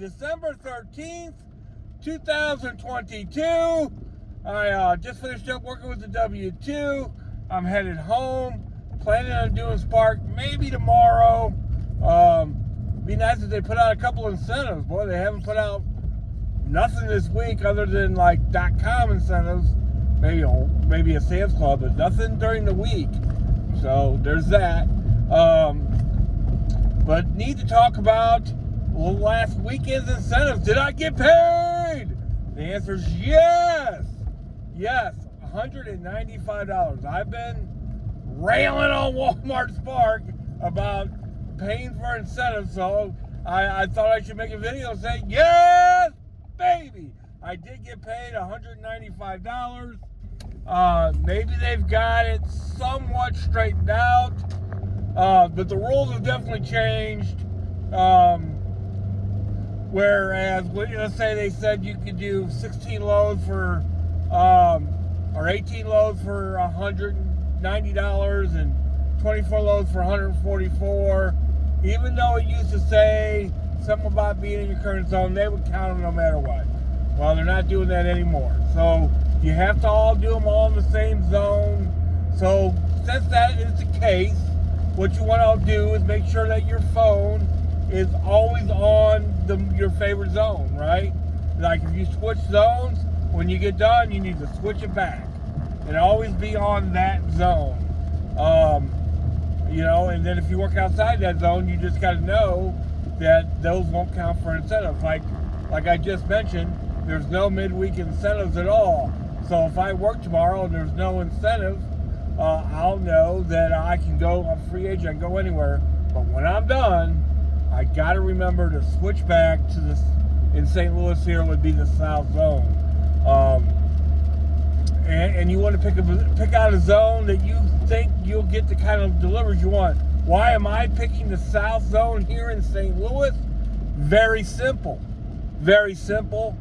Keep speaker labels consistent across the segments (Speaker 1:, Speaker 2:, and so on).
Speaker 1: December 13th, 2022. I just finished up working with the W-2. I'm headed home. Planning on doing Spark maybe tomorrow. Be nice if they put out a couple incentives. Boy, they haven't put out nothing this week other than like .com incentives. Maybe a Sam's Club, but nothing during the week. So there's that. But need to talk about last weekend's incentives. Did I get paid? The answer is yes. Yes, $195. I've been railing on Walmart Spark about paying for incentives, so I thought I should make a video saying, yes, baby. I did get paid $195. Maybe they've got it somewhat straightened out, but the rules have definitely changed. Whereas, let's say they said you could do 16 loads for, or 18 loads for $190 and 24 loads for $144. Even though it used to say something about being in your current zone, they would count them no matter what. Well, they're not doing that anymore. So you have to all do them all in the same zone. So since that is the case, what you want to do is make sure that your phone is always on your favorite zone, right? Like if you switch zones, when you get done, you need to switch it back and always be on that zone. And then if you work outside that zone, you just got to know that those won't count for incentives. Like I just mentioned, there's no midweek incentives at all. So if I work tomorrow and there's no incentive, I'll know that I can go, I'm a free agent, I can go anywhere. But when I'm done, I got to remember to switch back to this. In St. Louis here would be the South Zone. And you want to pick out a zone that you think you'll get the kind of deliveries you want. Why am I picking the South Zone here in St. Louis? Very simple. Very simple.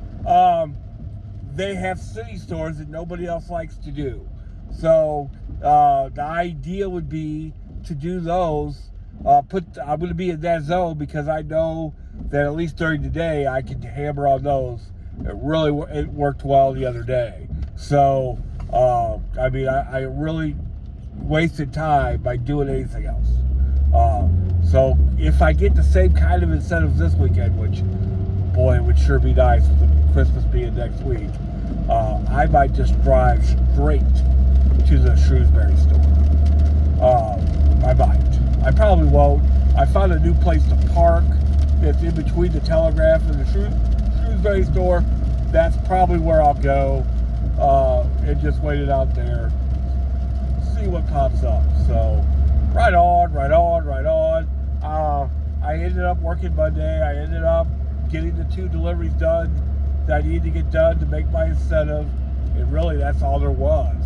Speaker 1: They have city stores that nobody else likes to do. So the idea would be to do those. I'm going to be in that zone because I know that at least during the day I can hammer on those. It worked well the other day. So, I really wasted time by doing anything else. So if I get the same kind of incentives this weekend, which, boy, it would sure be nice with the Christmas being next week, I might just drive straight to the Shrewsbury store. I might. I probably won't. I found a new place to park that's in between the Telegraph and the Shrewsbury store. That's probably where I'll go and just wait it out there. See what pops up. So, right on. I ended up working Monday. I ended up getting the 2 deliveries done that I needed to get done to make my incentive. And really, that's all there was.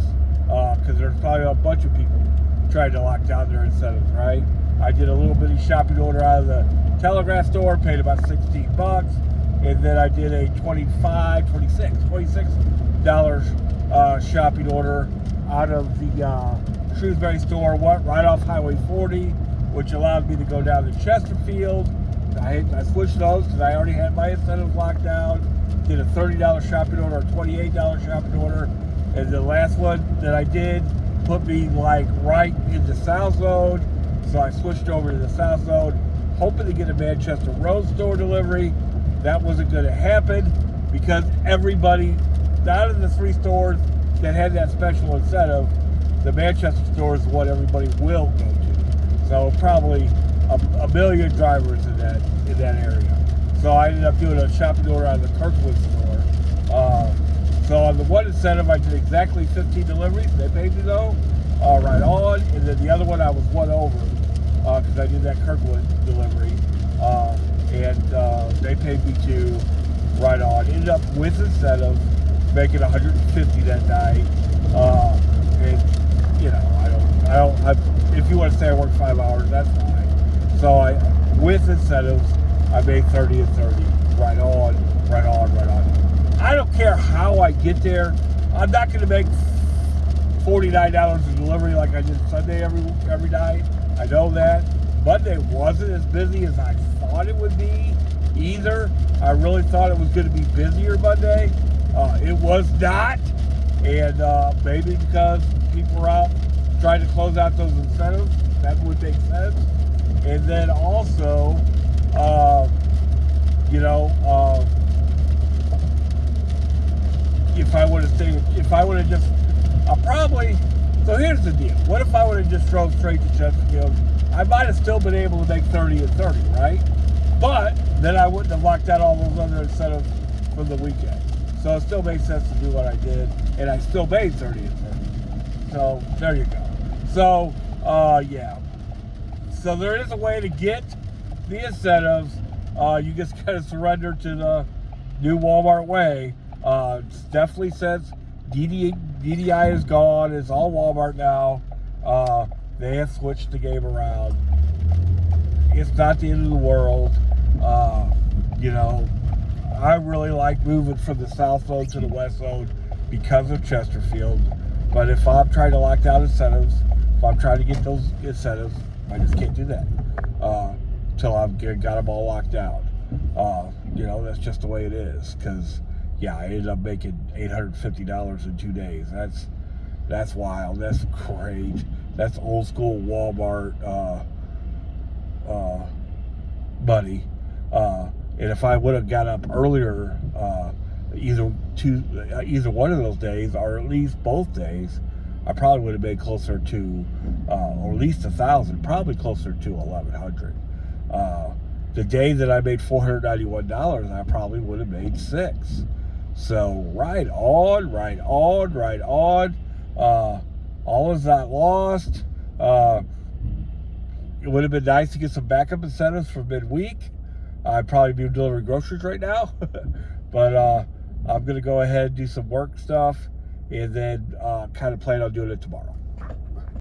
Speaker 1: Because there's probably a bunch of people trying to lock down their incentives, right? I did a little bitty shopping order out of the Telegraph store, paid about $16, and then I did a $26 shopping order out of the Shrewsbury store, right off Highway 40, which allowed me to go down to Chesterfield. I switched those because I already had my incentives locked down. Did a $30 shopping order, a $28 shopping order, and the last one that I did put me like right in the South Zone. So I switched over to the South Zone, hoping to get a Manchester Road store delivery. That wasn't going to happen because everybody, out of the 3 stores that had that special incentive, the Manchester store is what everybody will go to. So probably a million drivers in that area. So I ended up doing a shopping order out of the Kirkwood store. So on the one incentive, I did exactly 15 deliveries. They paid me though, right on. And then the other one, I was one over because I did that Kirkwood delivery. And they paid me 2 right on. Ended up with incentive, making 150 that night. And if you want to say I worked 5 hours, that's fine. So with incentives, I made 30 and 30. Right on. I don't care how I get there. I'm not going to make $49 a delivery like I did Sunday every night. I know that. Monday wasn't as busy as I thought it would be. either. I really thought it was going to be busier Monday. It was not, and maybe because people were out trying to close out those incentives, that would make sense. And then also, if I would have stayed, if I would have just, probably. So here's the deal. What if I would have just drove straight to Chesterfield? I might have still been able to make 30 and 30, right? But then I wouldn't have locked out all those other incentives from the weekend. So it still made sense to do what I did, and I still made 30 and 30. So there you go. So yeah. So there is a way to get the incentives. You just kind of surrender to the new Walmart way. It definitely says DDI is gone. It's all Walmart now. They have switched the game around. It's not the end of the world. I really like moving from the South Zone to the West Zone because of Chesterfield. But if I'm trying to lock down incentives, if I'm trying to get those incentives, I just can't do that till I've got them all locked out. That's just the way it is. Because I ended up making $850 in 2 days. That's wild. That's great. That's old school Walmart money. And if I would have got up earlier, either one of those days, or at least both days, I probably would have made closer to, or at least 1,000, probably closer to 1,100. The day that I made $491, I probably would have made $6. So right on. All is not lost. It would have been nice to get some backup incentives for midweek. I'd probably be delivering groceries right now. But I'm going to go ahead and do some work stuff, and then kind of plan on doing it tomorrow.